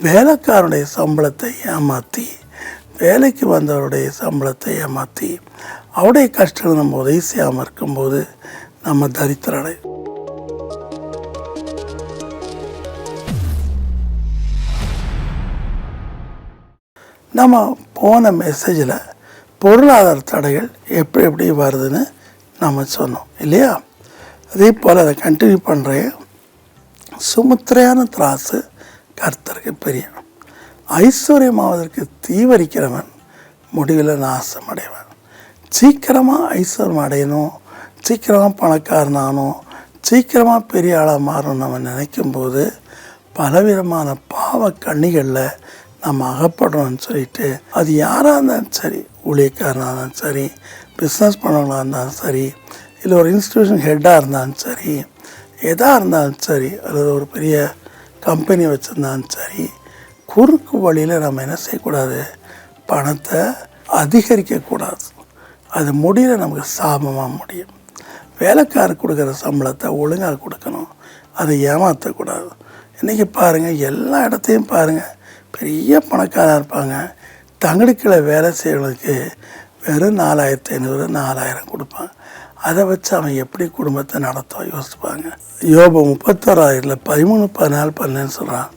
வேலைக்காரனுடைய சம்பளத்தை ஏமாற்றி, வேலைக்கு வந்தவருடைய சம்பளத்தை ஏமாற்றி, அவருடைய கஷ்டங்கள் நம்ம உதவி செய்யாமல் இருக்கும்போது நம்ம தரித்திரடை. நம்ம போன மெசேஜில் பொருளாதார தடைகள் எப்படி வருதுன்னு நம்ம சொன்னோம் இல்லையா? அதே போல் அதை கண்டினியூ பண்ணுறேன். சுமுத்திரையான திராசு கர்த்தருக்கு பெரிய. ஐஸ்வர்யமாவதற்கு தீவரிக்கிறவன் முடிவில் நாசம் அடைவான். சீக்கிரமாக ஐஸ்வர்யம் அடையணும், சீக்கிரமாக பணக்காரனாகணும், சீக்கிரமாக பெரிய ஆளாக மாறணும் நம்ம நினைக்கும்போது பலவிதமான பாவ கண்ணிகளில் நம்ம அகப்படுறோம்னு சொல்லிட்டு, அது யாராக இருந்தாலும் சரி, ஊழியக்காரனாக இருந்தாலும் சரி, பிஸ்னஸ் பண்ணவங்களாக இருந்தாலும் சரி, இல்லை ஒரு இன்ஸ்டியூஷன் ஹெட்டாக இருந்தாலும் சரி, எதாக இருந்தாலும் சரி, அல்லது ஒரு பெரிய கம்பெனி வச்சுருந்தாலும் சரி, குறுக்கு வழியில் நம்ம என்ன செய்யக்கூடாது? பணத்தை அதிகரிக்கக்கூடாது. அது முடியல நமக்கு சாபமாக முடியும். வேலைக்காரர் கொடுக்குற சம்பளத்தை ஒழுங்காக கொடுக்கணும், அதை ஏமாற்றக்கூடாது. இன்றைக்கி பாருங்கள், எல்லா இடத்தையும் பாருங்கள், பெரிய பணக்காராக இருப்பாங்க, தங்கடிக்கிழ வேலை செய்கிறவங்களுக்கு வெறும் 4500 4000 கொடுப்பாங்க. அதை வச்சு அவன் எப்படி குடும்பத்தை நடத்த யோசிப்பாங்க. யோபு 31 13 14 15 சொல்கிறான்,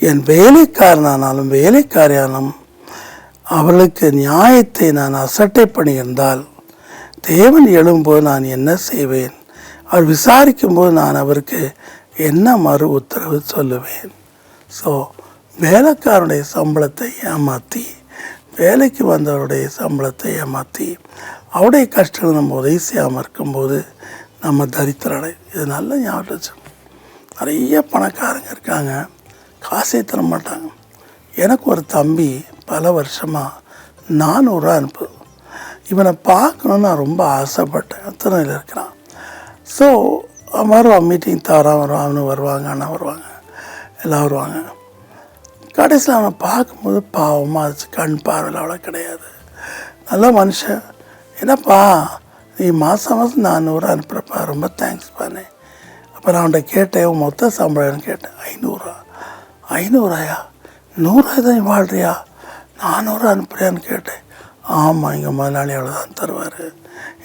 என் வேலைக்காரனானாலும் வேலைக்காரியானாலும் அவளுக்கு நியாயத்தை நான் அசட்டை பண்ணியிருந்தால் தேவன் எழும்போது நான் என்ன செய்வேன்? அவர் விசாரிக்கும்போது நான் அவருக்கு என்ன மறு உத்தரவு சொல்லுவேன்? ஸோ வேலைக்காரனுடைய சம்பளத்தை ஏமாற்றி, வேலைக்கு வந்தவருடைய சம்பளத்தை ஏமாற்றி, அவருடைய கஷ்டங்கள் நம்ம உதவி செய்யாமல் இருக்கும்போது நம்ம தரித்திரடை. இது நல்ல ஞாபகம். நிறைய பணக்காரங்க இருக்காங்க, காசே தர மாட்டாங்க. எனக்கு ஒரு தம்பி பல வருஷமாக 400 அனுப்புது. இவனை பார்க்கணுன்னு நான் ரொம்ப ஆசைப்பட்டேன். திருநெல்வேலியில் இருக்கிறான். ஸோ வருவான், மீட்டிங் தவறாக வருவான், அவனு வருவாங்க, அண்ணா வருவாங்க, எல்லாம் வருவாங்க. கடைசியில் அவனை பார்க்கும்போது பாவமாக இருந்துச்சு. கண் பார்வையில் அவ்வளோ கிடையாது, நல்ல மனுஷன். என்னப்பா நீ மாதம் 400 அனுப்புகிறப்பா, ரொம்ப தேங்க்ஸ் பண்ணே. அப்புறம் அவன்கிட்ட கேட்டேன், மொத்த சம்பளம்னு கேட்டேன். 500. 500 100 தான் வாழ்றியா? 400 அனுப்புறியான்னு கேட்டேன். ஆமாம், எங்கள் முதலாளி அவ்வளோதான் தருவார்.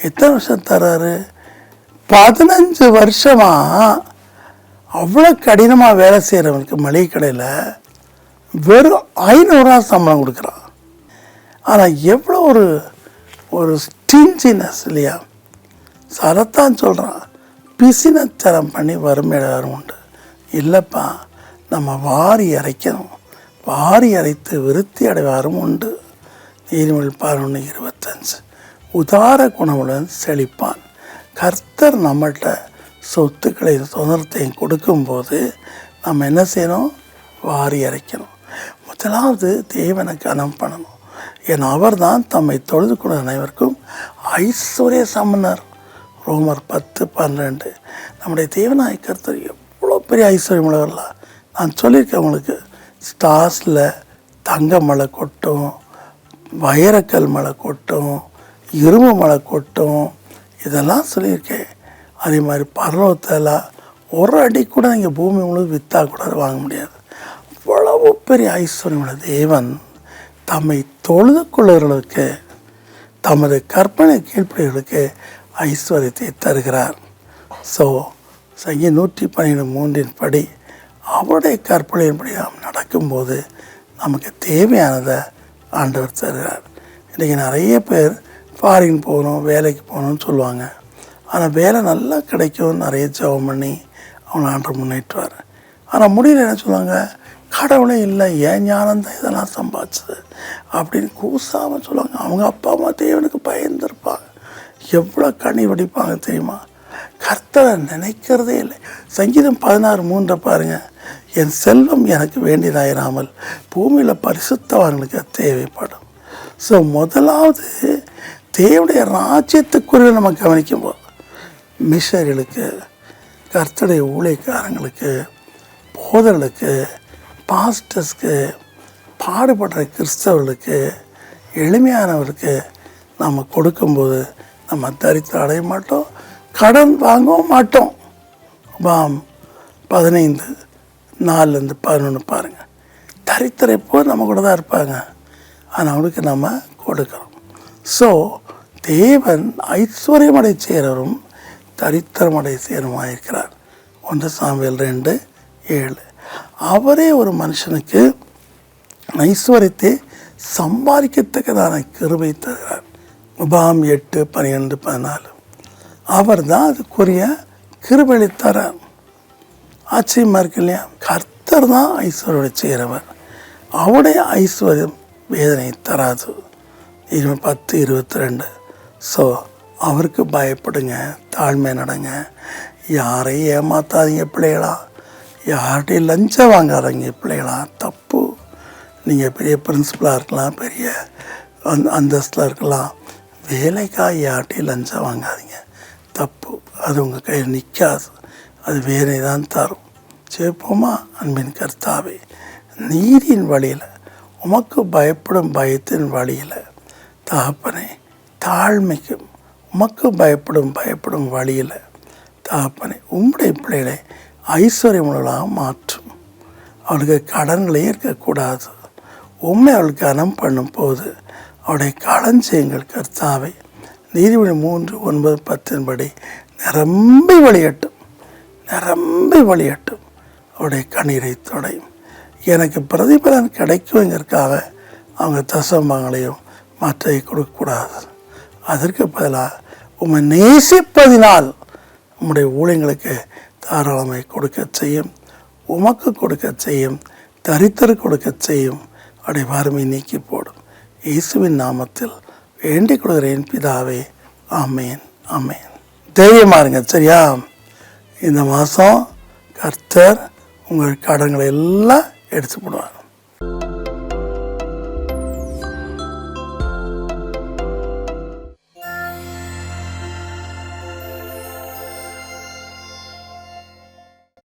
எத்தனை வருஷம் தர்றாரு? 15 வருஷமாக அவ்வளோ கடினமாக வேலை செய்கிறவனுக்கு மளிகை கடையில் வெறும் 500 சம்பளம் கொடுக்குறான். ஆனால் எவ்வளோ ஒரு ஸ்டிஞ்சினஸ் இல்லையா? சரத்தான் சொல்கிறான், பிசினத்தரம் பண்ணி வறுமையாளரும் உண்டு. இல்லைப்பா, நம்ம வாரி அரைக்கணும், வாரி அரைத்து விருத்தி அடைவாரும் உண்டு. நீதிமொழி 11:25. உதார குணமுடன் செழிப்பான். கர்த்தர் நம்மள்கிட்ட சொத்துக்களையும் சுதந்திரத்தையும் கொடுக்கும்போது நம்ம என்ன செய்யணும்? வாரி அரைக்கணும். முதலாவது தேவனை கனம் பண்ணணும். ஏன்னா அவர் தான் தம்மை தொழுது கொண்ட அனைவருக்கும் ஐஸ்வர்ய சம்பனர். ரோமர் 10:12. நம்முடைய தேவனாய் கர்த்தர் எவ்வளோ பெரிய ஐஸ்வர்யம் உள்ளவர்களாக. நான் சொல்லியிருக்கேன் உங்களுக்கு, ஸ்டார்ஸில் தங்க மழை கொட்டும், வைரக்கல் மழை கொட்டும், இரும்பு மழை கொட்டும், இதெல்லாம் சொல்லியிருக்கேன். அதே மாதிரி பர்வத்தில் ஒரு அடி கூட நீங்கள் பூமி முழுவதும் விற்றா கூட வாங்க முடியாது. அவ்வளவு பெரிய ஐஸ்வர்யம் உள்ள தேவன் தம்மை தொழுது கொள்ளுகிறவர்களுக்கு, தமது கற்பனை கீழ்ப்படிகளுக்கு ஐஸ்வர்யத்தை தருகிறார். ஸோ சங்கீதம் 112:3 படி அவருடைய கற்பனையின்படி நாம் நடக்கும்போது நமக்கு தேவையானதை ஆண்டவர் தருகிறார். இன்றைக்கி நிறைய பேர் ஃபாரின் போகணும், வேலைக்கு போகணும்னு சொல்லுவாங்க. ஆனால் வேலை நல்லா கிடைக்கும், நிறைய ஜெபம் பண்ணி அவனை ஆண்டவர் முன்னேற்றுவார். ஆனால் முடியல என்ன சொல்லுவாங்க? கடவுளே இல்லை, ஏன் ஞானந்தான் இதெல்லாம் சம்பாதிச்சது அப்படின்னு கூசாமல் சொல்லுவாங்க. அவங்க அப்பா அம்மா தேவனுக்கு பயந்துருப்பாங்க, எவ்வளோ கண்ணி வடிப்பாங்க தெரியுமா? கர்த்தரை நினைக்கிறதே இல்லை. சங்கீதம் 16:3 பாருங்கள், என் செல்வம் எனக்கு வேண்டியதாயிராமல் பூமியில் பரிசுத்தவான்களுக்கு தேவைப்படும். ஸோ முதலாவது தேவனுடைய ராஜ்யத்துக்குரிய நம்ம கவனிக்கும்போது மிஷனரிகளுக்கு, கர்த்தருடைய ஊழியக்காரங்களுக்கு, போதர்களுக்கு, பாஸ்டர்ஸ்க்கு, பாடுபடுற கிறிஸ்தவர்களுக்கு, எளிமையானவருக்கு நம்ம கொடுக்கும்போது நம்ம தரித்திரம் அடைய மாட்டோம், கடன் வாங்கவும் மாட்டோம். 15:4-11 பாருங்கள், தரித்திரம் எப்போ நம்ம கூட தான் இருப்பாங்க, ஆனால் அவனுக்கு நம்ம கொடுக்குறோம். ஸோ தேவன் ஐஸ்வர்யமடை சேரரும் தரித்திரமடை சேருமாக இருக்கிறார். 1 சாமுவேல் 2:7. அவரே ஒரு மனுஷனுக்கு ஐஸ்வர்யத்தை சம்பாதிக்கத்தக்கதான கிருபை தருகிறார். உபாகம் 8:12-14. அவர் தான் அதுக்குரிய கிருபை தரார். ஆச்சரியமாக இருக்கு இல்லையா? கர்த்தர் தான் ஐஸ்வர்யோட செய்கிறவர். அவருடைய ஐஸ்வர்யம் வேதனை தராது. 10:22. ஸோ அவருக்கு பயப்படுங்க, தாழ்மை நடங்க, யாரையும் ஏமாத்தாதீங்க பிள்ளைகளா, யார்கிட்டையும் லஞ்சம் வாங்காதீங்க பிள்ளைகளா. தப்பு. நீங்கள் பெரிய பிரின்சிபலாக இருக்கலாம், பெரிய அந்தஸ்தில் இருக்கலாம், வேலைக்காக யார்கிட்டையும் லஞ்சம் வாங்காதீங்க. தப்பு. அது உங்கள் கையில் நிற்காது, அது வேலை தான் தரும். சேர்ப்போமா? அன்பின் கர்த்தாவே, நீதியின் வழியில், உமக்கு பயப்படும் பயத்தின் வழியில் தகப்பனே, தாழ்மைக்கும் உமக்கு பயப்படும் வழியில் தகப்பனே, உம்முடைய பிள்ளைகளை ஐஸ்வர்யமுள்ளதாக மாற்றும். அவளுக்கு கடன்களே இருக்கக்கூடாது. உண்மை அவளுக்கு கனம் பண்ணும் போது அவருடைய களஞ்சியங்கள் கர்த்தாவை நீதிமொழி 3:9-10 படி நிரம்பி வழியட்டும், நிரம்பி வழியட்டும். அவருடைய கண்ணீரை தொடையும். எனக்கு பிரதிபலன் கிடைக்குங்கிறதுக்காக அவங்க தசமங்களையும் மற்றவை கொடுக்கக்கூடாது. அதற்கு பதிலாக உம்மை நேசிப்பதினால் உம்முடைய ஊழியங்களுக்கு தாராளமை கொடுக்க செய்யும், உமக்கு கொடுக்க செய்யும், தரித்திர கொடுக்க செய்யும். அவருடைய வறுமை நீக்கி போடும். இயேசுவின் நாமத்தில் வேண்டிக் கொள்கிறேன் பிதாவே. ஆமேன், ஆமேன். தைரியமாக இருங்க, சரியா? இந்த மாதம் கர்த்தர் உங்கள் கடன்களை எல்லாம் எடுத்து போடுவார்.